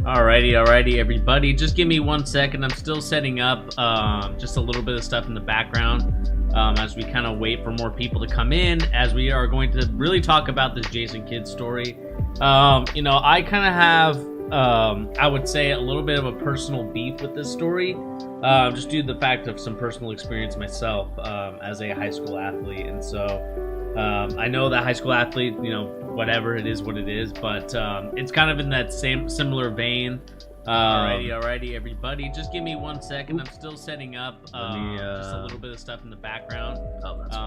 Alrighty, everybody. Just give me 1 second. I'm still setting up just a little bit of stuff in the background as we kind of wait for more people to come in, as we are going to really talk about this Jason Kidd story. I kind of have, I would say, a little bit of a personal beef with this story, just due to the fact of some personal experience myself as a high school athlete. And so I know that high school athlete, whatever it is, what it is, but it's kind of in that similar vein. Alrighty, everybody. Just give me 1 second. I'm still setting up just a little bit of stuff in the background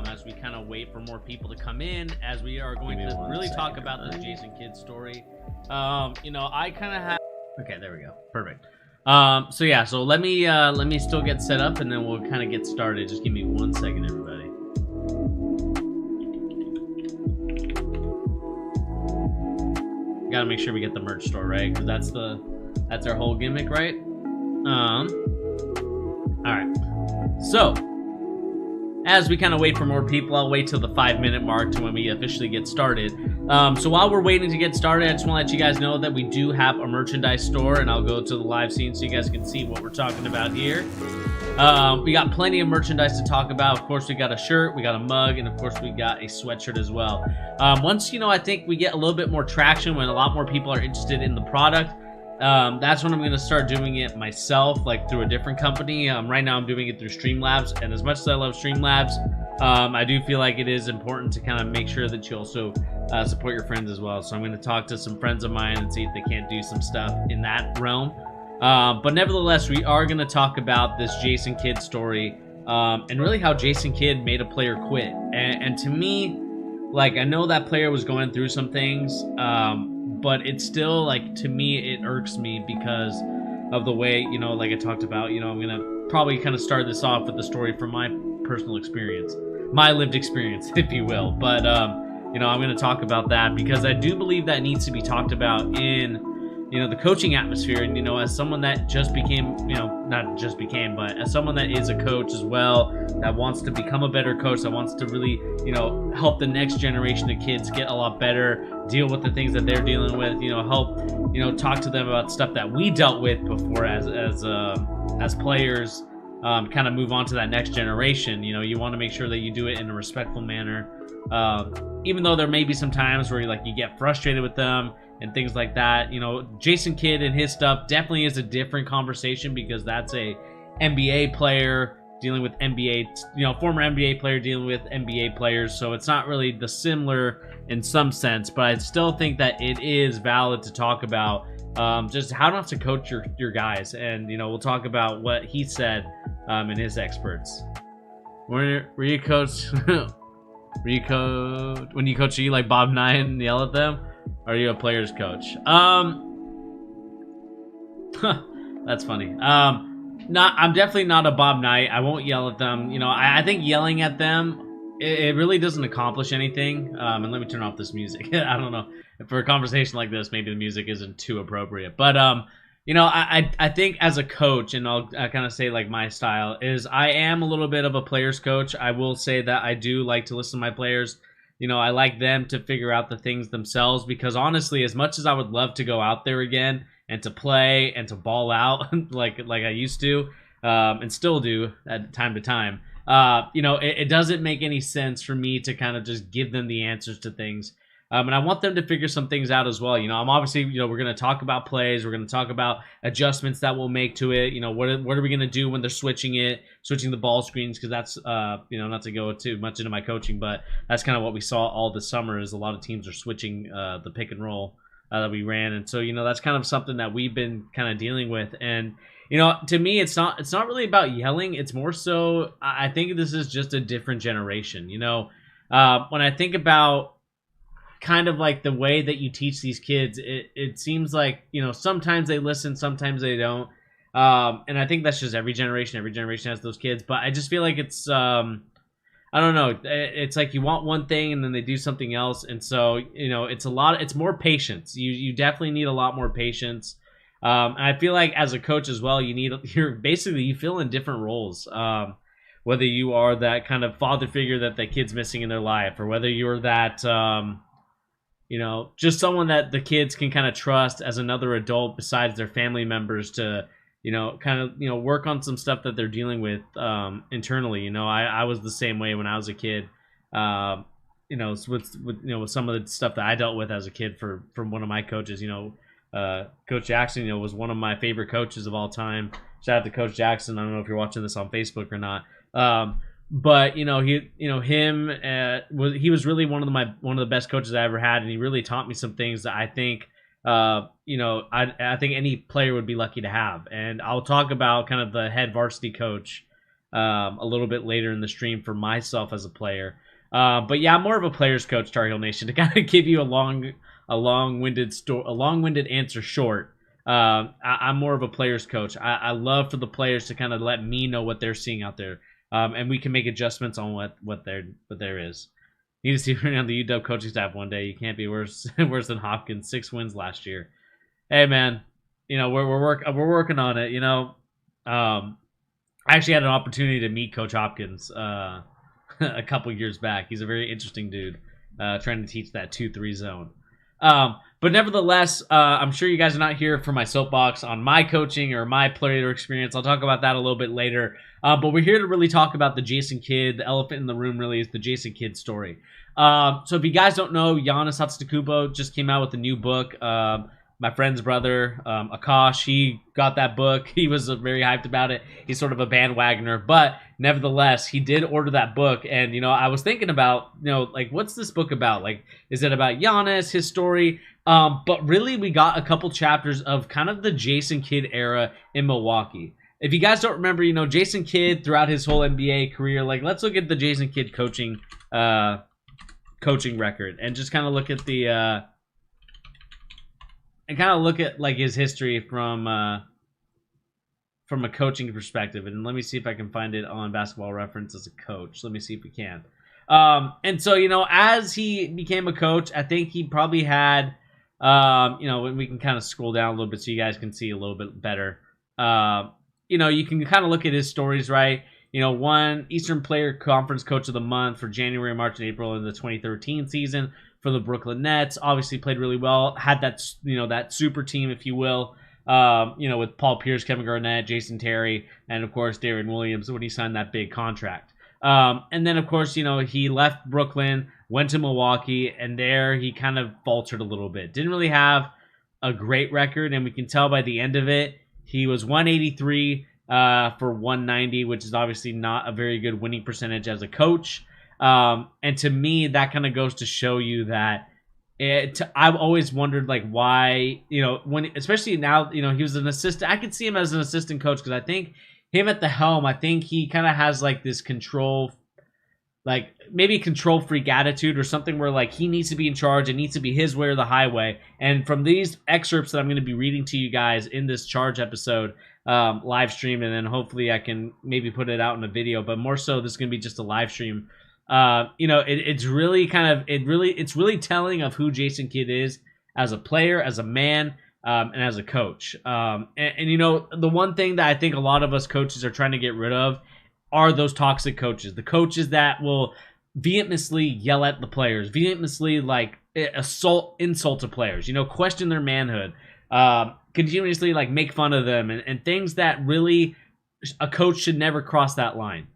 as we kind of wait for more people to come in, as we are going to really talk about this Jason Kidd story. I kind of have... Okay, there we go. Perfect. So let me still get set up, and then we'll kind of get started. Just give me 1 second, everybody. Gotta make sure we get the merch store, right? Because that's our whole gimmick, right? Alright. So, as we kind of wait for more people, I'll wait till the 5-minute mark to when we officially get started. So while we're waiting to get started, I just want to let you guys know that we do have a merchandise store, and I'll go to the live scene so you guys can see what we're talking about here. We got plenty of merchandise to talk about. Of course, we got a shirt, we got a mug, and of course, we got a sweatshirt as well. Once, I think we get a little bit more traction, when a lot more people are interested in the product, that's when I'm going to start doing it myself, like through a different company. Right now I'm doing it through Streamlabs, and as much as I love Streamlabs, I do feel like it is important to kind of make sure that you also support your friends as well. So I'm going to talk to some friends of mine and see if they can't do some stuff in that realm. But nevertheless, we are going to talk about this Jason Kidd story, and really how Jason Kidd made a player quit. And to me, like, I know that player was going through some things, but it's still, like, to me, it irks me because of the way, like I talked about, I'm going to probably kind of start this off with the story from my personal experience, my lived experience, if you will. But, I'm going to talk about that because I do believe that needs to be talked about in, the coaching atmosphere. And, as someone that just became, not just became, but as someone that is a coach as well, that wants to become a better coach, that wants to really, help the next generation of kids get a lot better, deal with the things that they're dealing with, help, talk to them about stuff that we dealt with before as players, kind of move on to that next generation. You want to make sure that you do it in a respectful manner, even though there may be some times where you get frustrated with them and things like that. Jason Kidd and his stuff definitely is a different conversation because that's a NBA player dealing with NBA, former NBA player dealing with NBA players. So it's not really the similar in some sense, but I still think that it is valid to talk about just how not to coach your guys. And, we'll talk about what he said in his experts. Were you coach? When you coach, are you like Bob Nye and yell at them? Or are you a player's coach? That's funny. I'm definitely not a Bob Knight. I won't yell at them. I think yelling at them, it really doesn't accomplish anything. And let me turn off this music. I don't know. For a conversation like this, maybe the music isn't too appropriate. But, I think as a coach, and I'll kind of say like my style, is I am a little bit of a player's coach. I will say that I do like to listen to my players. I like them to figure out the things themselves, because honestly, as much as I would love to go out there again and to play and to ball out like I used to, and still do at time to time, it doesn't make any sense for me to kind of just give them the answers to things. And I want them to figure some things out as well. I'm obviously, we're going to talk about plays. We're going to talk about adjustments that we'll make to it. What are we going to do when they're switching the ball screens? Because that's, not to go too much into my coaching, but that's kind of what we saw all this summer is a lot of teams are switching the pick and roll that we ran. And so, that's kind of something that we've been kind of dealing with. And, to me, it's not really about yelling. It's more so, I think this is just a different generation. When I think about kind of like the way that you teach these kids, it seems like, sometimes they listen, sometimes they don't. And I think that's just every generation has those kids, but I just feel like it's, I don't know. It's like you want one thing and then they do something else. And so, it's more patience. You definitely need a lot more patience. And I feel like as a coach as well, you fill in different roles. Whether you are that kind of father figure that the kid's missing in their life, or whether you're that, just someone that the kids can kind of trust as another adult besides their family members to, kind of, work on some stuff that they're dealing with internally. I was the same way when I was a kid. With some of the stuff that I dealt with as a kid from one of my coaches. Coach Jackson, was one of my favorite coaches of all time. Shout out to Coach Jackson. I don't know if you're watching this on Facebook or not. But he was really one of the best coaches I ever had, and he really taught me some things that I think I think any player would be lucky to have. And I'll talk about kind of the head varsity coach a little bit later in the stream for myself as a player. But yeah, I'm more of a player's coach, Tar Heel Nation, to kind of give you a long-winded answer short. I'm more of a player's coach. I love for the players to kind of let me know what they're seeing out there. And we can make adjustments on what there is. Need to see her on the UW coaching staff one day. You can't be worse than Hopkins. 6 wins last year. Hey man, we're working on it. I actually had an opportunity to meet Coach Hopkins a couple years back. He's a very interesting dude, trying to teach that 2-3 zone. But nevertheless, I'm sure you guys are not here for my soapbox on my coaching or my player experience. I'll talk about that a little bit later. But we're here to really talk about the Jason Kidd. The elephant in the room really is the Jason Kidd story. So if you guys don't know, Giannis Antetokounmpo just came out with a new book. My friend's brother, Akash, he got that book. He was very hyped about it. He's sort of a bandwagoner, but nevertheless, he did order that book. And, I was thinking about, what's this book about? Like, is it about Giannis, his story? But really, we got a couple chapters of kind of the Jason Kidd era in Milwaukee. If you guys don't remember, Jason Kidd throughout his whole NBA career, let's look at the Jason Kidd coaching record and just kind of look at the his history from a coaching perspective. And let me see if I can find it on Basketball Reference as a coach. Let me see if we can. And so, as he became a coach, I think he probably had, when we can kind of scroll down a little bit so you guys can see a little bit better. You can kind of look at his stories, right? Won Eastern Player Conference Coach of the Month for January, March, and April in the 2013 season for the Brooklyn Nets. Obviously played really well. Had that, that super team, if you will, with Paul Pierce, Kevin Garnett, Jason Terry, and of course Darren Williams when he signed that big contract. And then of course, he left Brooklyn, went to Milwaukee, and there he kind of faltered a little bit. Didn't really have a great record, and we can tell by the end of it, he was 183 for 190, which is obviously not a very good winning percentage as a coach. And to me, that kind of goes to show you that I've always wondered why, especially now, he was an assistant. I could see him as an assistant coach because I think him at the helm, I think he kind of has this control, maybe control freak attitude or something where he needs to be in charge. It needs to be his way or the highway. And from these excerpts that I'm going to be reading to you guys in this charge episode, live stream, and then hopefully I can maybe put it out in a video, but more so this is going to be just a live stream. It's really it's really telling of who Jason Kidd is as a player, as a man, and as a coach. And the one thing that I think a lot of us coaches are trying to get rid of are those toxic coaches, the coaches that will vehemently yell at the players, vehemently insult to players, question their manhood, continuously make fun of them and things that really a coach should never cross that line.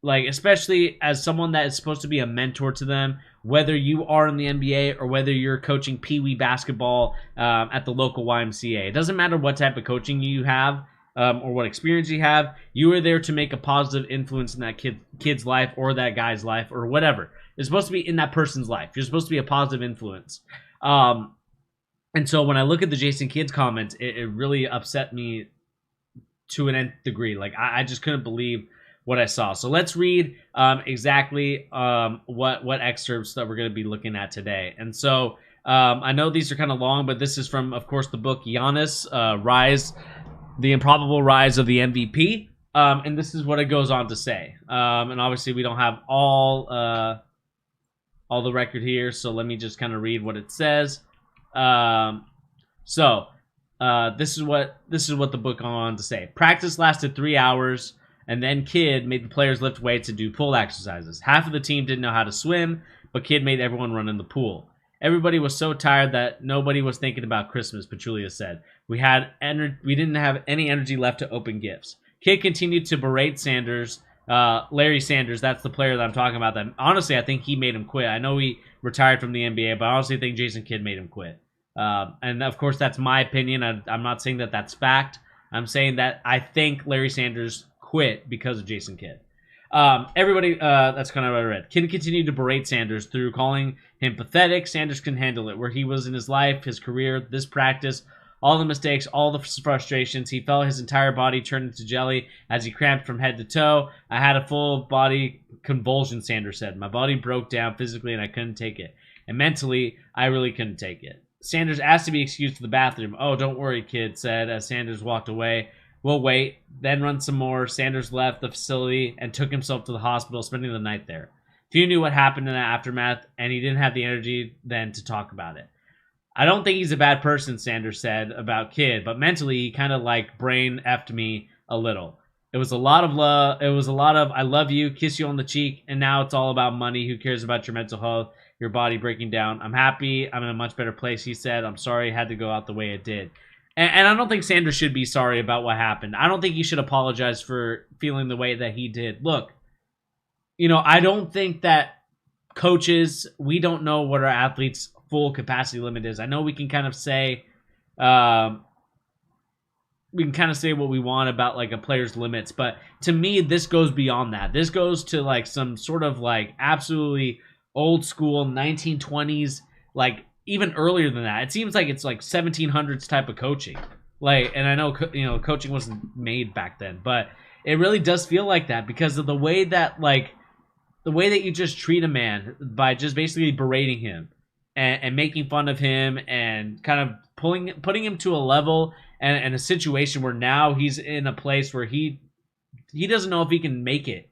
Especially as someone that is supposed to be a mentor to them, whether you are in the NBA or whether you're coaching Pee Wee basketball at the local YMCA. It doesn't matter what type of coaching you have or what experience you have. You are there to make a positive influence in that kid's life or that guy's life or whatever. It's supposed to be in that person's life. You're supposed to be a positive influence. And so when I look at the Jason Kidd comments, it really upset me to an nth degree. I just couldn't believe what I saw. So let's read exactly what excerpts that we're going to be looking at today. And so I know these are kind of long, but this is from, of course, the book Giannis, The Improbable Rise of the MVP. And this is what it goes on to say. And obviously we don't have all the record here, so let me just kind of read what it says. This is what the book goes on to say. Practice lasted 3 hours. And then Kidd made the players lift weights and do pull exercises. Half of the team didn't know how to swim, but Kidd made everyone run in the pool. Everybody was so tired that nobody was thinking about Christmas, Pachulia said. We didn't have any energy left to open gifts. Kidd continued to berate Sanders, Larry Sanders. That's the player that I'm talking about. That honestly, I think he made him quit. I know he retired from the NBA, but I honestly think Jason Kidd made him quit. And of course, that's my opinion. I'm not saying that that's fact. I'm saying that I think Larry Sanders quit because of Jason Kidd. Everybody, that's kind of what I read. Kidd continued to berate Sanders through calling him pathetic. Sanders can handle it. Where he was in his life, his career, this practice, all the mistakes, all the frustrations. He felt his entire body turn into jelly as he cramped from head to toe. I had a full body convulsion, Sanders said. My body broke down physically and I couldn't take it. And mentally, I really couldn't take it. Sanders asked to be excused to the bathroom. Oh, don't worry, Kidd said as Sanders walked away. We'll wait, then run some more. Sanders left the facility and took himself to the hospital, spending the night there. Few knew what happened in the aftermath, and he didn't have the energy then to talk about it. I don't think he's a bad person, Sanders said about Kidd, but mentally he kind of like brain effed me a little. It was a lot of love. It was a lot of I love you, kiss you on the cheek, and now it's all about money. Who cares about your mental health, your body breaking down? I'm happy. I'm in a much better place, he said. I'm sorry it had to go out the way it did. And I don't think Sanders should be sorry about what happened. I don't think he should apologize for feeling the way that he did. Look, I don't think that coaches, we don't know what our athletes' full capacity limit is. I know we can kind of say, what we want about like a player's limits, but to me, this goes beyond that. This goes to like some sort of like absolutely old school 1920s, like even earlier than that. It seems like it's like 1700s type of coaching. And I know coaching wasn't made back then, but it really does feel like that because of the way that you just treat a man by just basically berating him and making fun of him and kind of putting him to a level and a situation where now he's in a place where he doesn't know if he can make it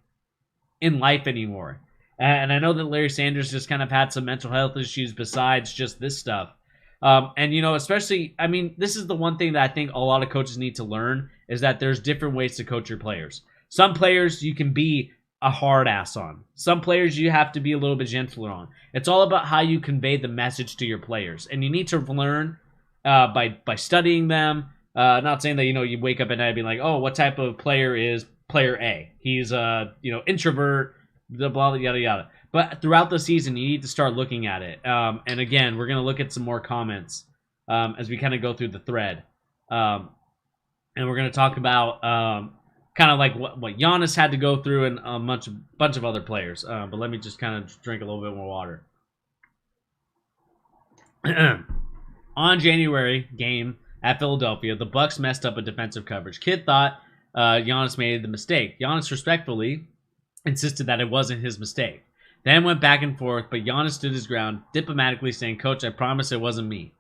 in life anymore. And I know that Larry Sanders just kind of had some mental health issues besides just this stuff. Especially, this is the one thing that I think a lot of coaches need to learn is that there's different ways to coach your players. Some players you can be a hard ass on. Some players you have to be a little bit gentler on. It's all about how you convey the message to your players. And you need to learn by studying them. Not saying that, you wake up at night being like, oh, what type of player is player A? He's introvert, blah, blah, yada, yada. But throughout the season, you need to start looking at it. And again, we're going to look at some more comments as we kind of go through the thread. And we're going to talk about kind of like what Giannis had to go through and a bunch of other players. But let me just kind of drink a little bit more water. On January game at Philadelphia, the Bucks messed up a defensive coverage. Kidd thought Giannis made the mistake. Giannis respectfully insisted that it wasn't his mistake. Then went back and forth, but Giannis stood his ground, diplomatically saying, Coach, I promise it wasn't me.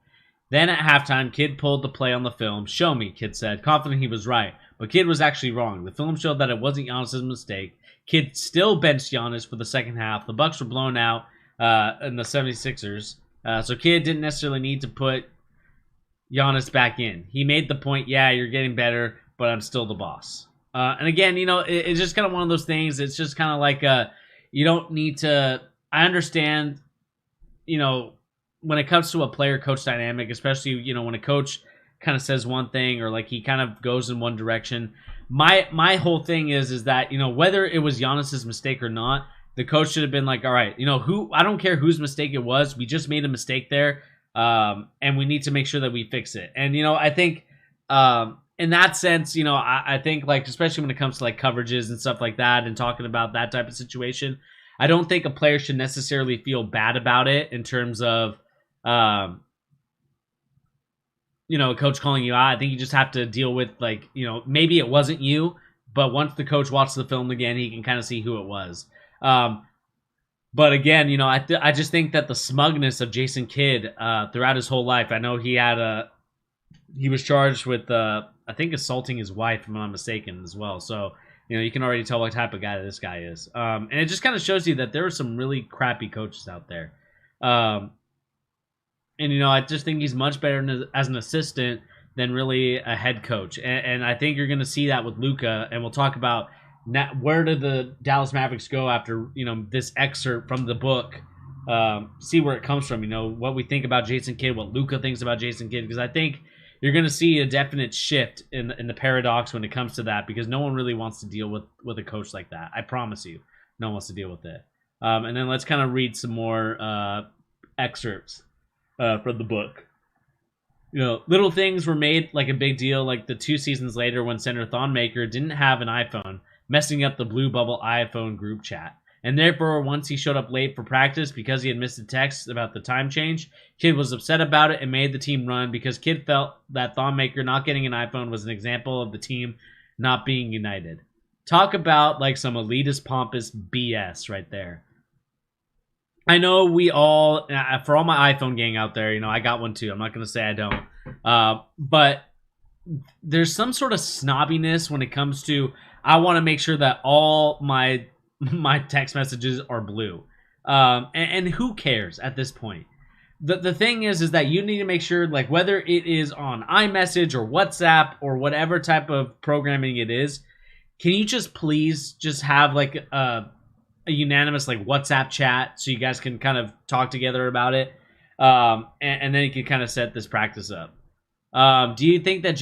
Then at halftime, Kidd pulled the play on the film. Show me, Kidd said, confident he was right. But Kidd was actually wrong. The film showed that it wasn't Giannis' mistake. Kidd still benched Giannis for the second half. The Bucks were blown out in the 76ers. So Kidd didn't necessarily need to put Giannis back in. He made the point, yeah, you're getting better, but I'm still the boss. And again, it's just kind of one of those things. It's just kind of like you don't need to. I understand, when it comes to a player-coach dynamic, especially when a coach kind of says one thing or like he kind of goes in one direction. My whole thing is that whether it was Giannis's mistake or not, the coach should have been like, all right, I don't care whose mistake it was. We just made a mistake there, and we need to make sure that we fix it. And I think. In that sense, I think like, especially when it comes to like coverages and stuff like that and talking about that type of situation, I don't think a player should necessarily feel bad about it in terms of, a coach calling you out. I think you just have to deal with like, maybe it wasn't you, but once the coach watches the film again, he can kind of see who it was. But again, I just think that the smugness of Jason Kidd throughout his whole life, I know he was charged with, I think, assaulting his wife, if I'm not mistaken, as well. So, you can already tell what type of guy this guy is. And it just kind of shows you that there are some really crappy coaches out there. And, I just think he's much better as an assistant than really a head coach. And I think you're going to see that with Luka. And we'll talk about where did the Dallas Mavericks go after, this excerpt from the book see where it comes from. What we think about Jason Kidd, what Luka thinks about Jason Kidd, because I think you're going to see a definite shift in the paradox when it comes to that, because no one really wants to deal with a coach like that. I promise you, no one wants to deal with it. And then let's kind of read some more excerpts from the book. Little things were made like a big deal, like the 2 seasons later when Senator Thon Maker didn't have an iPhone, messing up the Blue Bubble iPhone group chat. And therefore, once he showed up late for practice because he had missed a text about the time change, Kidd was upset about it and made the team run because Kidd felt that Thon Maker not getting an iPhone was an example of the team not being united. Talk about like some elitist, pompous BS right there. I know we all, for all my iPhone gang out there, I got one too. I'm not going to say I don't. But there's some sort of snobbiness when it comes to, I want to make sure that all my text messages are blue. And who cares at this point? The thing is that you need to make sure, like, whether it is on iMessage or WhatsApp or whatever type of programming it is, can you just please just have like a unanimous like WhatsApp chat so you guys can kind of talk together about it, and then you can kind of set this practice up. Do you think that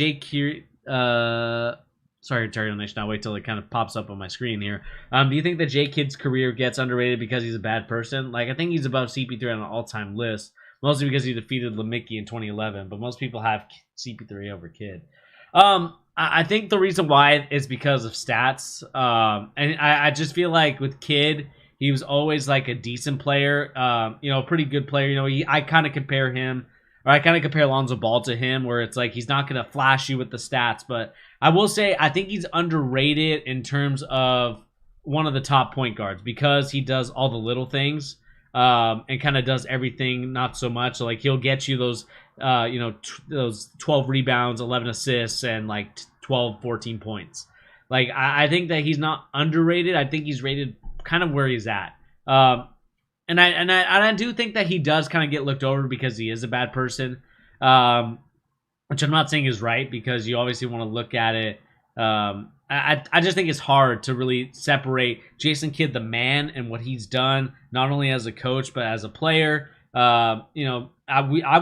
sorry, Terry Nation, I'll wait till it kind of pops up on my screen here. Do you think that Jay Kidd's career gets underrated because he's a bad person? Like, I think he's above CP3 on an all-time list, mostly because he defeated Lemicki in 2011, but most people have CP3 over Kidd. I think the reason why is because of stats. And I just feel like with Kidd, he was always like a decent player, a pretty good player. I kind of compare him, or I kind of compare Lonzo Ball to him, where it's like he's not going to flash you with the stats. But I will say I think he's underrated in terms of one of the top point guards because he does all the little things and kind of does everything not so much. So like he'll get you those those 12 rebounds, 11 assists, and like 12, 14 points. Like, I think that he's not underrated. I think he's rated kind of where he's at. And I do think that he does kind of get looked over because he is a bad person, which I'm not saying is right because you obviously want to look at it. I just think it's hard to really separate Jason Kidd, the man, and what he's done, not only as a coach, but as a player. I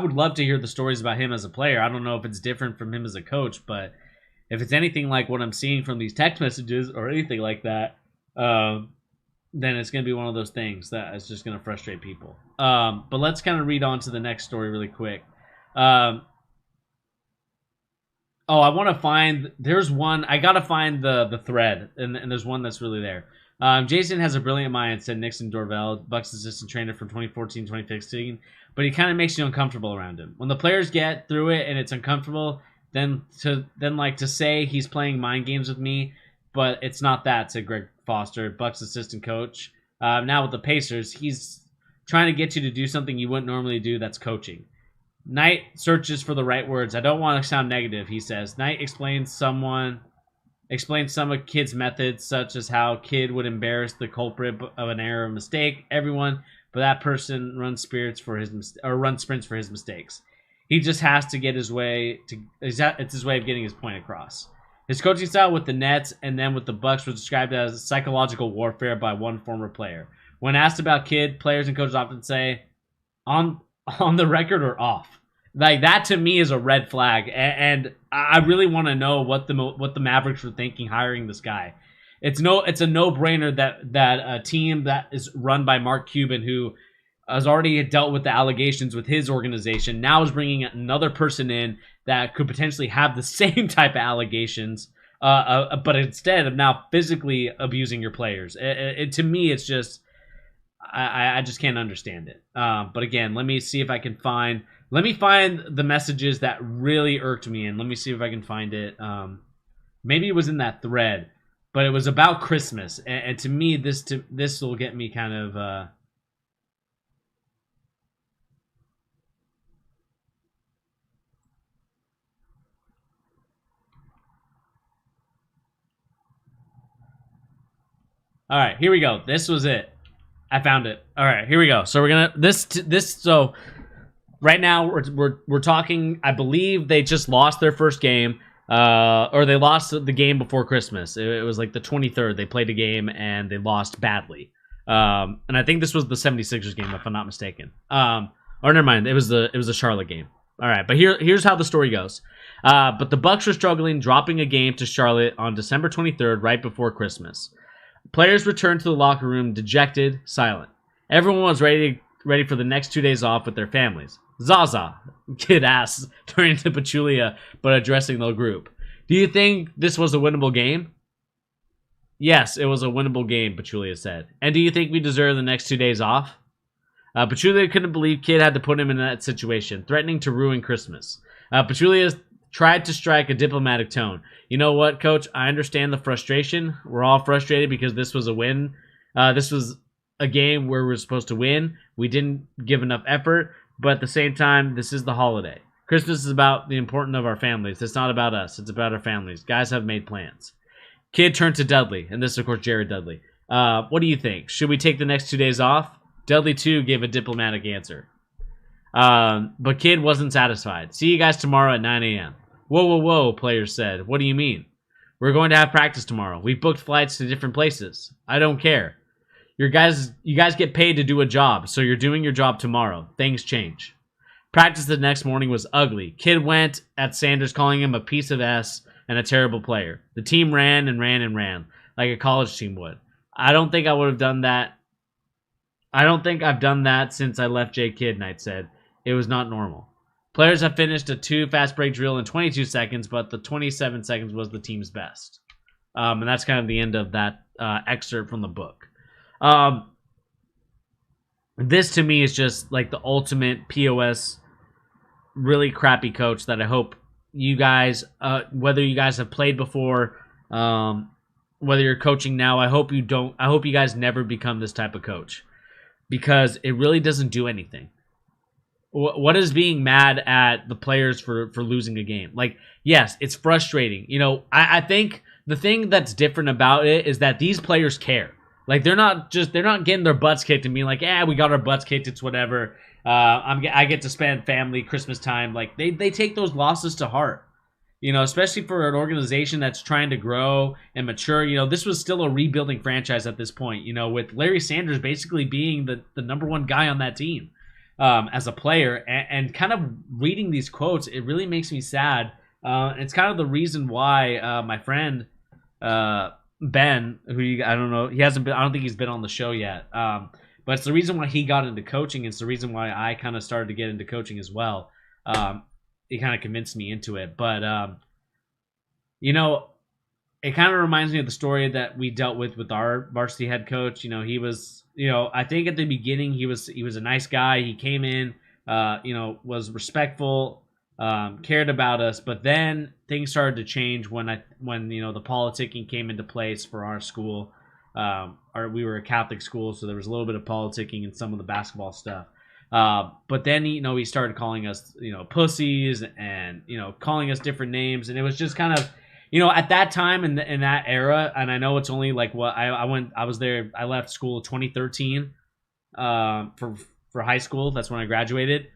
would love to hear the stories about him as a player. I don't know if it's different from him as a coach, but if it's anything like what I'm seeing from these text messages or anything like that, then it's going to be one of those things that is just going to frustrate people. But let's kind of read on to the next story really quick. I want to find, there's one, I got to find the thread, and there's one that's really there. Jason has a brilliant mind, said Nixon Dorvell, Bucks assistant trainer from 2014-2015, but he kind of makes you uncomfortable around him. When the players get through it and it's uncomfortable, then to say he's playing mind games with me, but it's not that, said Greg Foster, Bucks assistant coach. Now with the Pacers, he's trying to get you to do something you wouldn't normally do, that's coaching. Knight searches for the right words. I don't want to sound negative, he says. Knight explains some of Kidd's methods, such as how Kidd would embarrass the culprit of an error or mistake, everyone, but that person runs sprints for his mistakes. He just has to get his way it's his way of getting his point across. His coaching style with the Nets and then with the Bucks was described as psychological warfare by one former player. When asked about Kidd, players and coaches often say, on the record or off. Like, that to me is a red flag, and I really want to know what the Mavericks were thinking hiring this guy. It's a no-brainer that a team that is run by Mark Cuban, who has already dealt with the allegations with his organization, now is bringing another person in that could potentially have the same type of allegations, but instead of now physically abusing your players. To me, it's just, I just can't understand it. But again, let me see if I can find the messages that really irked me, and let me see if I can find it. Maybe it was in that thread, but it was about Christmas, and to me, this will get me kind of. All right, here we go. This was it. I found it. All right, here we go. So we're gonna so right now we're talking. I believe they just lost their first game, or they lost the game before Christmas. It was like the 23rd. They played a game and they lost badly. And I think this was the 76ers game, if I'm not mistaken. Or never mind, it was the Charlotte game. All right, but here's how the story goes. But the Bucks were struggling, dropping a game to Charlotte on December 23rd, right before Christmas. Players returned to the locker room dejected, silent. Everyone was ready for the next 2 days off with their families. Zaza, Kid asked, turning to Pachulia, but addressing the group. Do you think this was a winnable game? Yes, it was a winnable game, Pachulia said. And do you think we deserve the next 2 days off? Pachulia couldn't believe Kid had to put him in that situation, threatening to ruin Christmas. Pachulia tried to strike a diplomatic tone. You know what, Coach? I understand the frustration. We're all frustrated because this was a win. This was a game where we were supposed to win. We didn't give enough effort, but at the same time, this is the holiday. Christmas is about the importance of our families. It's not about us. It's about our families. Guys have made plans. Kid turned to Dudley, and this is, of course, Jared Dudley. What do you think? Should we take the next 2 days off? Dudley, too, gave a diplomatic answer. But Kid wasn't satisfied. See you guys tomorrow at 9 a.m. Whoa, players said. What do you mean? We're going to have practice tomorrow. We've booked flights to different places. I don't care. You guys get paid to do a job, so you're doing your job tomorrow. Things change. Practice the next morning was ugly. Kid went at Sanders, calling him a piece of S and a terrible player. The team ran and ran and ran, like a college team would. I don't think I would have done that. I don't think I've done that since I left J. Kidd, Knight said. It was not normal. Players have finished a 2 fast break drill in 22 seconds, but the 27 seconds was the team's best. And that's kind of the end of that excerpt from the book. This to me is just like the ultimate POS, really crappy coach that I hope you guys, whether you guys have played before, whether you're coaching now, I hope you guys never become this type of coach, because it really doesn't do anything. What is being mad at the players for losing a game? Like, yes, it's frustrating. You know, I think the thing that's different about it is that these players care. Like, they're not getting their butts kicked and being like, we got our butts kicked, it's whatever. I get to spend family Christmas time. Like, they take those losses to heart. You know, especially for an organization that's trying to grow and mature. You know, this was still a rebuilding franchise at this point, you know, with Larry Sanders basically being the number one guy on that team. As a player, and kind of reading these quotes, it really makes me sad. It's kind of the reason why my friend Ben, who I don't know, I don't think he's been on the show yet. But it's the reason why he got into coaching. It's the reason why I kind of started to get into coaching as well. He kind of convinced me into it. But you know, it kind of reminds me of the story that we dealt with our varsity head coach. You know, he was, you know, I think at the beginning he was a nice guy. He came in, you know, was respectful, cared about us. But then things started to change when you know, the politicking came into place for our school. We were a Catholic school, so there was a little bit of politicking in some of the basketball stuff. But then, you know, he started calling us, you know, pussies and, you know, calling us different names, and it was just kind of, you know, at that time in that era, and I know it's only like I left school in 2013 for high school. That's when I graduated.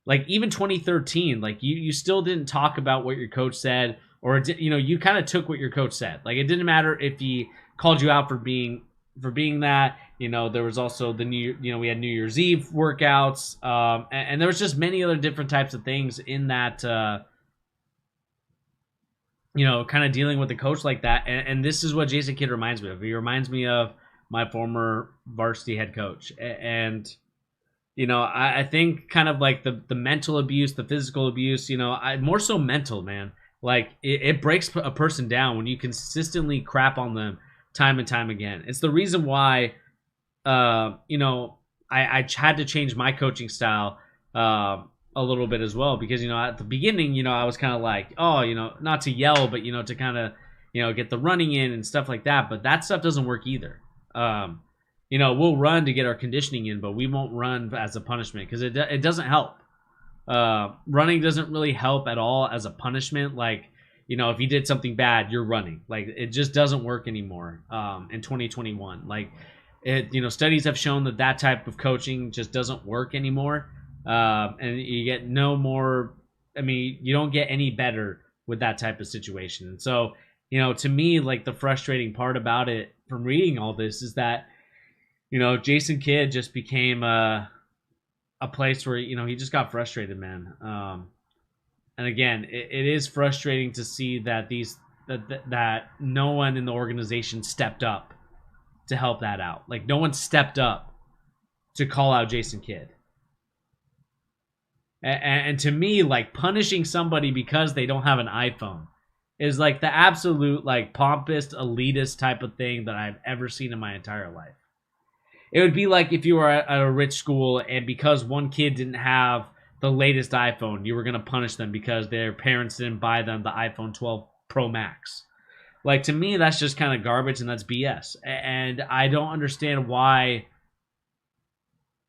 Like, even 2013, like you still didn't talk about what your coach said, or you know, you kind of took what your coach said. Like, it didn't matter if he called you out for being that. You know, there was also we had New Year's Eve workouts, and there was just many other different types of things in that. You know, kind of dealing with a coach like that. And this is what Jason Kidd reminds me of. He reminds me of my former varsity head coach. And, you know, I think kind of like the mental abuse, the physical abuse, you know, more so mental, man. Like, it breaks a person down when you consistently crap on them time and time again. It's the reason why, you know, I had to change my coaching style a little bit as well, because, you know, at the beginning, you know, I was kind of like, oh, you know, not to yell, but, you know, to kind of, you know, get the running in and stuff like that. But that stuff doesn't work either. You know, we'll run to get our conditioning in, but we won't run as a punishment, because it doesn't help. Running doesn't really help at all as a punishment. Like, you know, if you did something bad, you're running. Like, it just doesn't work anymore in 2021. Like, you know, studies have shown that type of coaching just doesn't work anymore. And you get no more, I mean, you don't get any better with that type of situation. And so, you know, to me, like, the frustrating part about it from reading all this is that, Jason Kidd just became a place where he just got frustrated, man. And again, it is frustrating to see that that no one in the organization stepped up to help that out. Like, no one stepped up to call out Jason Kidd. And to me, like, punishing somebody because they don't have an iPhone is like the absolute, like, pompous, elitist type of thing that I've ever seen in my entire life. It would be like if you were at a rich school and because one kid didn't have the latest iPhone, you were going to punish them because their parents didn't buy them the iPhone 12 Pro Max. Like, to me, that's just kind of garbage and that's BS. And I don't understand why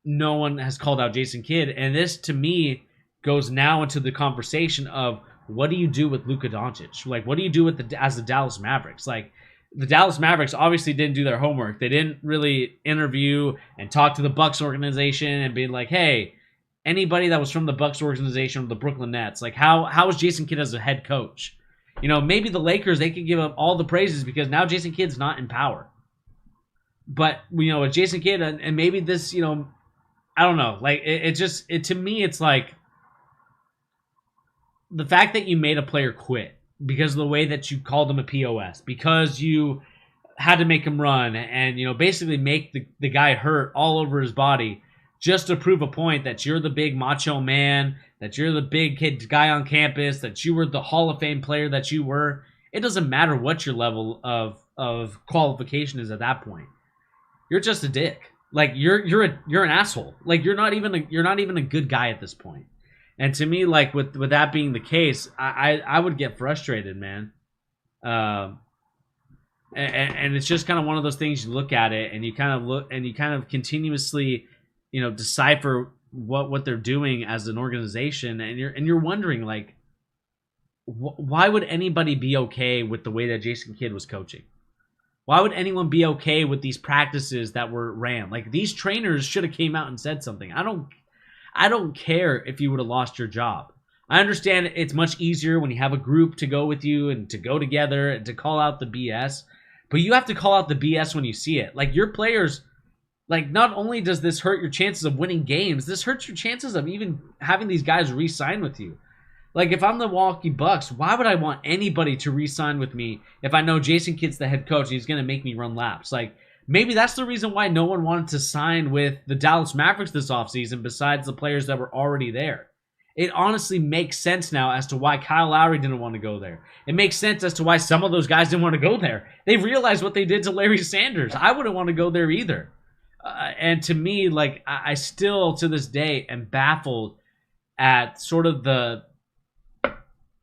no one has called out Jason Kidd. And this, to me, goes now into the conversation of what do you do with Luka Doncic? Like, what do you do with as the Dallas Mavericks? Like, the Dallas Mavericks obviously didn't do their homework. They didn't really interview and talk to the Bucks organization and be like, hey, anybody that was from the Bucks organization or the Brooklyn Nets, like, how is Jason Kidd as a head coach? Maybe the Lakers, they could give up all the praises because now Jason Kidd's not in power. But, with Jason Kidd, and maybe this, I don't know. Like, to me, it's like the fact that you made a player quit because of the way that you called him a POS, because you had to make him run and, basically make the guy hurt all over his body just to prove a point that you're the big macho man, that you're the big kid guy on campus, that you were the Hall of Fame player that you were. It doesn't matter what your level of qualification is at that point. You're just a dick. Like, you're an asshole. Like, you're not even a good guy at this point. And to me, like, with that being the case, I would get frustrated, man. And it's just kind of one of those things. You look at it and you kind of continuously, decipher what they're doing as an organization, and you're wondering, like, why would anybody be okay with the way that Jason Kidd was coaching? Why would anyone be okay with these practices that were ran? Like, these trainers should have came out and said something. I don't care if you would have lost your job. I understand it's much easier when you have a group to go with you and to go together and to call out the BS, but you have to call out the BS when you see it. Like, your players, like, not only does this hurt your chances of winning games, this hurts your chances of even having these guys re-sign with you. Like, if I'm the Milwaukee Bucks, why would I want anybody to re-sign with me if I know Jason Kidd's the head coach and he's going to make me run laps? Like, maybe that's the reason why no one wanted to sign with the Dallas Mavericks this offseason besides the players that were already there. It honestly makes sense now as to why Kyle Lowry didn't want to go there. It makes sense as to why some of those guys didn't want to go there. They realized what they did to Larry Sanders. I wouldn't want to go there either. And to me, like, I still to this day am baffled at sort of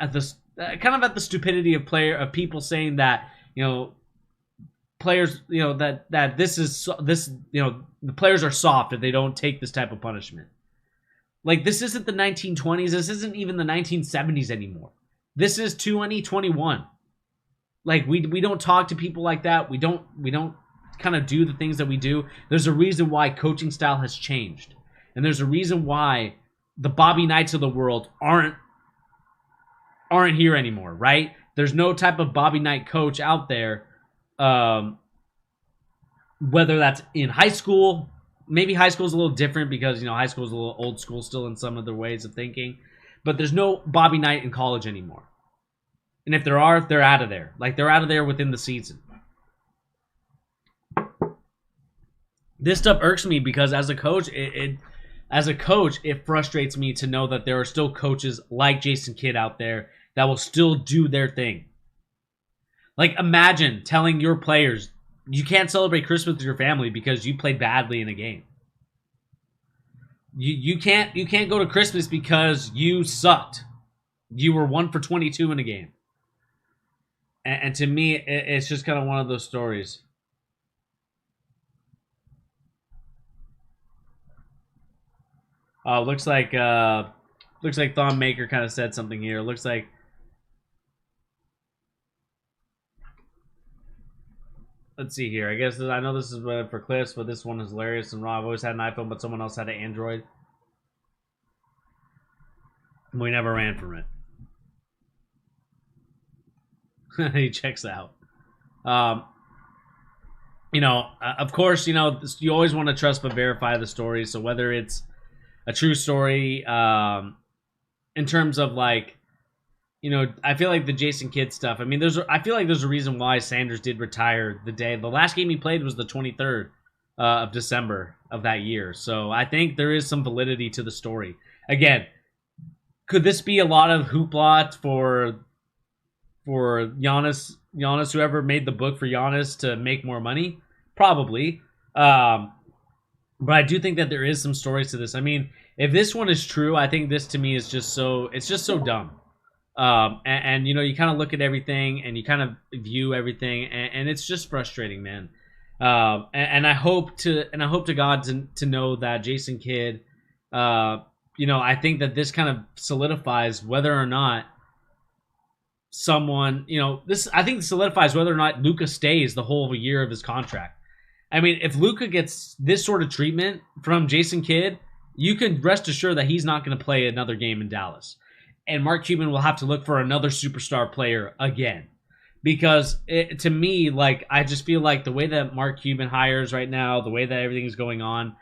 at the stupidity of people saying that, players, that the players are soft if they don't take this type of punishment. Like, this isn't the 1920s. This isn't even the 1970s anymore. This is 2021. Like, we don't talk to people like that. We don't kind of do the things that we do. There's a reason why coaching style has changed. And there's a reason why the Bobby Knights of the world aren't here anymore, right? There's no type of Bobby Knight coach out there, whether that's in high school. Maybe high school is a little different because, high school is a little old school still in some of their ways of thinking. But there's no Bobby Knight in college anymore. And if there are, they're out of there. Like, they're out of there within the season. This stuff irks me because as a coach, it frustrates me to know that there are still coaches like Jason Kidd out there that will still do their thing. Like, imagine telling your players you can't celebrate Christmas with your family because you played badly in a game. You can't go to Christmas because you sucked. You were 1 for 22 in a game. And to me, it's just kind of one of those stories. Looks like Thon Maker kind of said something here. Looks like let's see here. I know this is for Cliffs, but this one is hilarious and raw. I've always had an iPhone, but someone else had an Android. We never ran from it. He checks out. Of course, you always want to trust but verify the story. So whether it's a true story, in terms of like, I feel like the Jason Kidd stuff. I mean, I feel like there's a reason why Sanders did retire the last game he played was the 23rd of December of that year. So I think there is some validity to the story. Again, could this be a lot of hoopla for Giannis, whoever made the book for Giannis to make more money? Probably. But I do think that there is some stories to this. I mean, if this one is true, I think this to me is just so dumb. And you kind of look at everything and you kind of view everything, and it's just frustrating, man. And I hope to God to know that Jason Kidd, I think that this kind of solidifies whether or not someone, I think solidifies whether or not Luka stays the whole year of his contract. I mean, if Luka gets this sort of treatment from Jason Kidd, you can rest assured that he's not going to play another game in Dallas. And Mark Cuban will have to look for another superstar player again. Because to me, like, I just feel like the way that Mark Cuban hires right now, the way that everything is going on,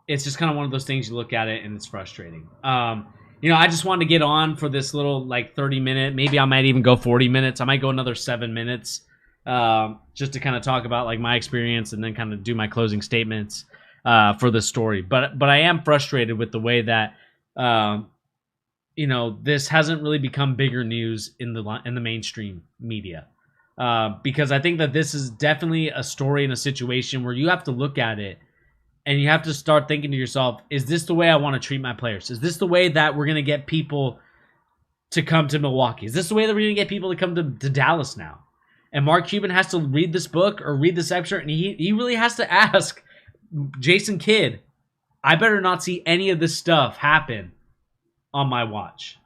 it's just kind of one of those things you look at it and it's frustrating. I just wanted to get on for this little, like, 30-minute, maybe I might even go 40 minutes. I might go another 7 minutes just to kind of talk about, like, my experience and then kind of do my closing statements for this story. But I am frustrated with the way that, this hasn't really become bigger news in the mainstream media. Because I think that this is definitely a story in a situation where you have to look at it and you have to start thinking to yourself, is this the way I want to treat my players? Is this the way that we're going to get people to come to Milwaukee? Is this the way that we're going to get people to come to Dallas now? And Mark Cuban has to read this book or read this excerpt, and he really has to ask Jason Kidd, I better not see any of this stuff happen on my watch.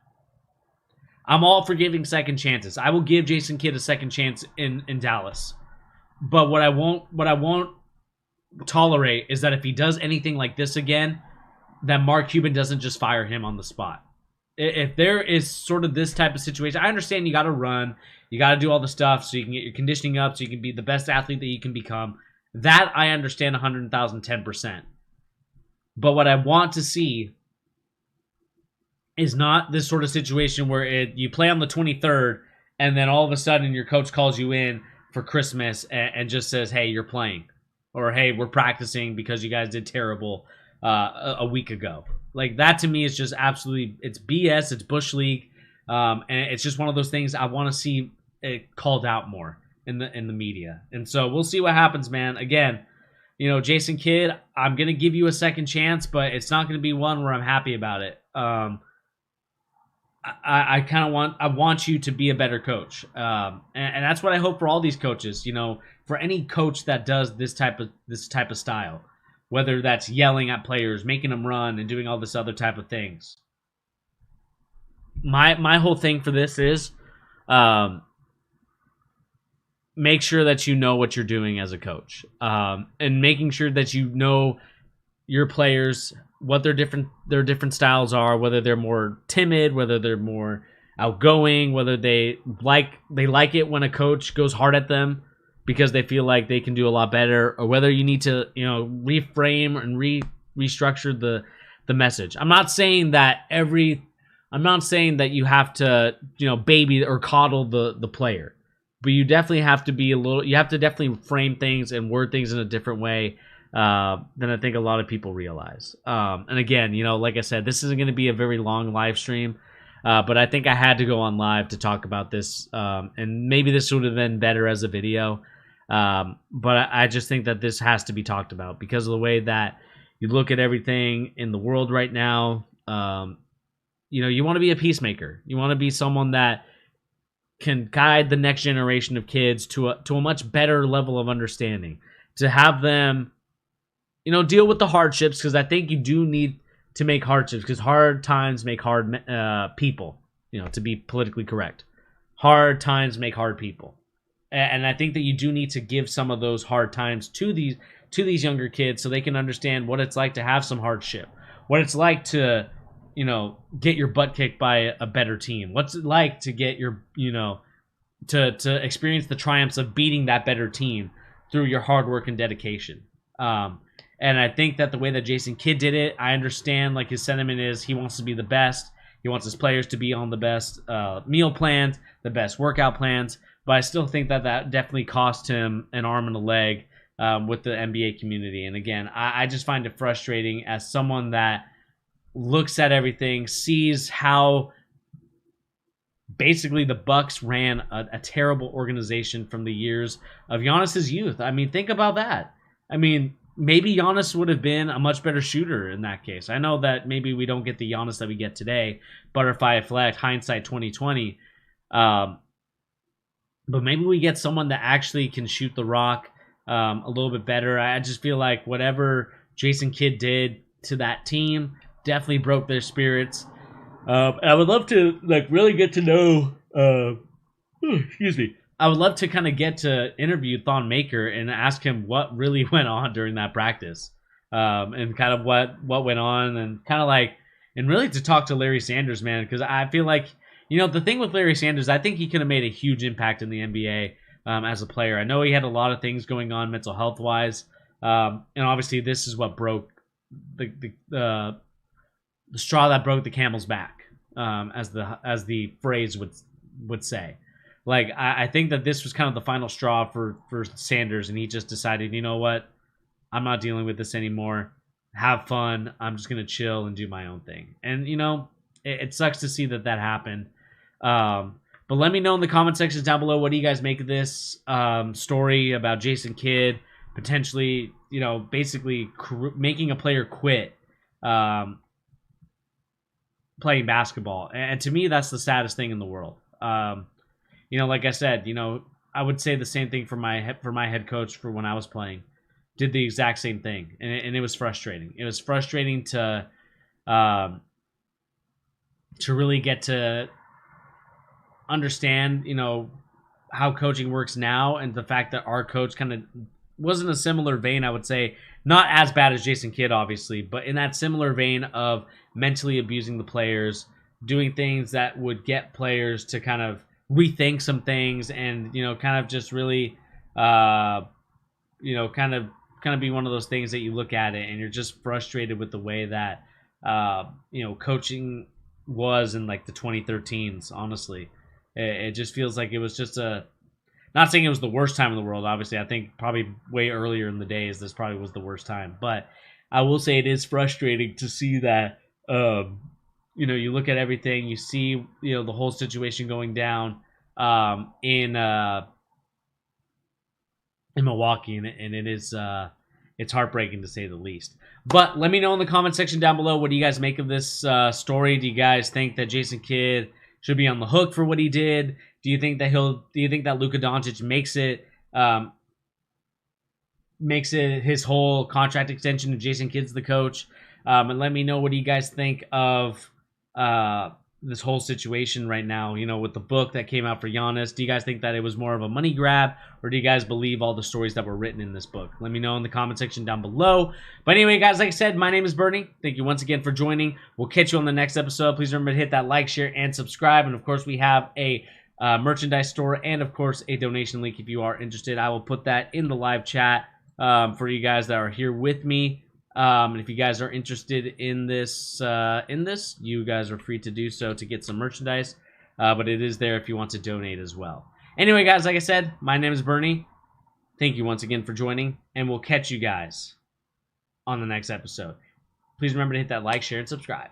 I'm all for giving second chances. I will give Jason Kidd a second chance in Dallas. But what I won't tolerate is that if he does anything like this again, that Mark Cuban doesn't just fire him on the spot. If there is sort of this type of situation, I understand you got to run, you got to do all the stuff so you can get your conditioning up, so you can be the best athlete that you can become. That I understand 110%. But what I want to see is not this sort of situation where you play on the 23rd and then all of a sudden your coach calls you in for Christmas and just says, hey, you're playing. Or, hey, we're practicing because you guys did terrible a week ago. Like, that to me is just absolutely, it's BS, it's Bush League, and it's just one of those things I want to see it called out more in the media. And so we'll see what happens, man. Again, Jason Kidd, I'm going to give you a second chance, but it's not going to be one where I'm happy about it. I want you to be a better coach. And that's what I hope for all these coaches, for any coach that does this type of style, whether that's yelling at players, making them run, and doing all this other type of things. My whole thing for this is make sure that you know what you're doing as a coach, and making sure that you know your players, what their different styles are, whether they're more timid, whether they're more outgoing, whether they like it when a coach goes hard at them because they feel like they can do a lot better, or whether you need to, reframe and restructure the message. I'm not saying that you have to, baby or coddle the player, but you definitely have to definitely frame things and word things in a different way than I think a lot of people realize. And again, like I said, this isn't going to be a very long live stream, but I think I had to go on live to talk about this, and maybe this would have been better as a video. But I just think that this has to be talked about because of the way that you look at everything in the world right now. You want to be a peacemaker. You want to be someone that can guide the next generation of kids to a much better level of understanding, to have them, deal with the hardships, because I think you do need to make hardships, because hard times make hard people, to be politically correct. Hard times make hard people. And I think that you do need to give some of those hard times to these younger kids so they can understand what it's like to have some hardship, what it's like to, get your butt kicked by a better team, what's it like to get your, to experience the triumphs of beating that better team through your hard work and dedication. And I think that the way that Jason Kidd did it, I understand like his sentiment is he wants to be the best. He wants his players to be on the best meal plans, the best workout plans. But I still think that that definitely cost him an arm and a leg with the NBA community. And again, I just find it frustrating as someone that looks at everything, sees how basically the Bucks ran a terrible organization from the years of Giannis's youth. I mean, think about that. I mean, maybe Giannis would have been a much better shooter in that case. I know that maybe we don't get the Giannis that we get today, butterfly effect, hindsight 2020. But maybe we get someone that actually can shoot the rock a little bit better. I just feel like whatever Jason Kidd did to that team definitely broke their spirits. I would love to really get to know. Excuse me. I would love to kind of get to interview Thon Maker and ask him what really went on during that practice, and kind of what went on, and really to talk to Larry Sanders, man, because I feel like the thing with Larry Sanders, I think he could have made a huge impact in the NBA as a player. I know he had a lot of things going on mental health wise, and obviously this is what broke the straw that broke the camel's back, as the phrase would say. Like, I think that this was kind of the final straw for Sanders, and he just decided, you know what, I'm not dealing with this anymore. Have fun. I'm just going to chill and do my own thing. And, it sucks to see that happened. But let me know in the comment sections down below, what do you guys make of this story about Jason Kidd potentially, basically making a player quit playing basketball. And to me, that's the saddest thing in the world. Like I said, I would say the same thing for my head coach for when I was playing. Did the exact same thing, and it was frustrating. It was frustrating to really get to understand, how coaching works now, and the fact that our coach kind of was in a similar vein, I would say, not as bad as Jason Kidd, obviously, but in that similar vein of mentally abusing the players, doing things that would get players to kind of rethink some things, and kind of just really kind of be one of those things that you look at it and you're just frustrated with the way that coaching was in like the 2013s. Honestly, it just feels like it was just not saying it was the worst time in the world. Obviously, I think probably way earlier in the days this probably was the worst time, but I will say it is frustrating to see that you look at everything, you see, the whole situation going down in Milwaukee, and it is it's heartbreaking to say the least. But let me know in the comment section down below, what do you guys make of this story? Do you guys think that Jason Kidd should be on the hook for what he did? Do you think that Luka Doncic makes it his whole contract extension if Jason Kidd's the coach? And let me know, what do you guys think of this whole situation right now, with the book that came out for Giannis? Do you guys think that it was more of a money grab, or do you guys believe all the stories that were written in this book? Let me know in the comment section down below. But anyway, guys, like I said, my name is Bernie. Thank you once again for joining. We'll catch you on the next episode. Please remember to hit that like, share, and subscribe. And of course, we have a merchandise store and of course a donation link if you are interested. I will put that in the live chat for you guys that are here with me. And if you guys are interested in this, you guys are free to do so to get some merchandise. But it is there if you want to donate as well. Anyway, guys, like I said, my name is Bernie. Thank you once again for joining, and we'll catch you guys on the next episode. Please remember to hit that like, share, and subscribe.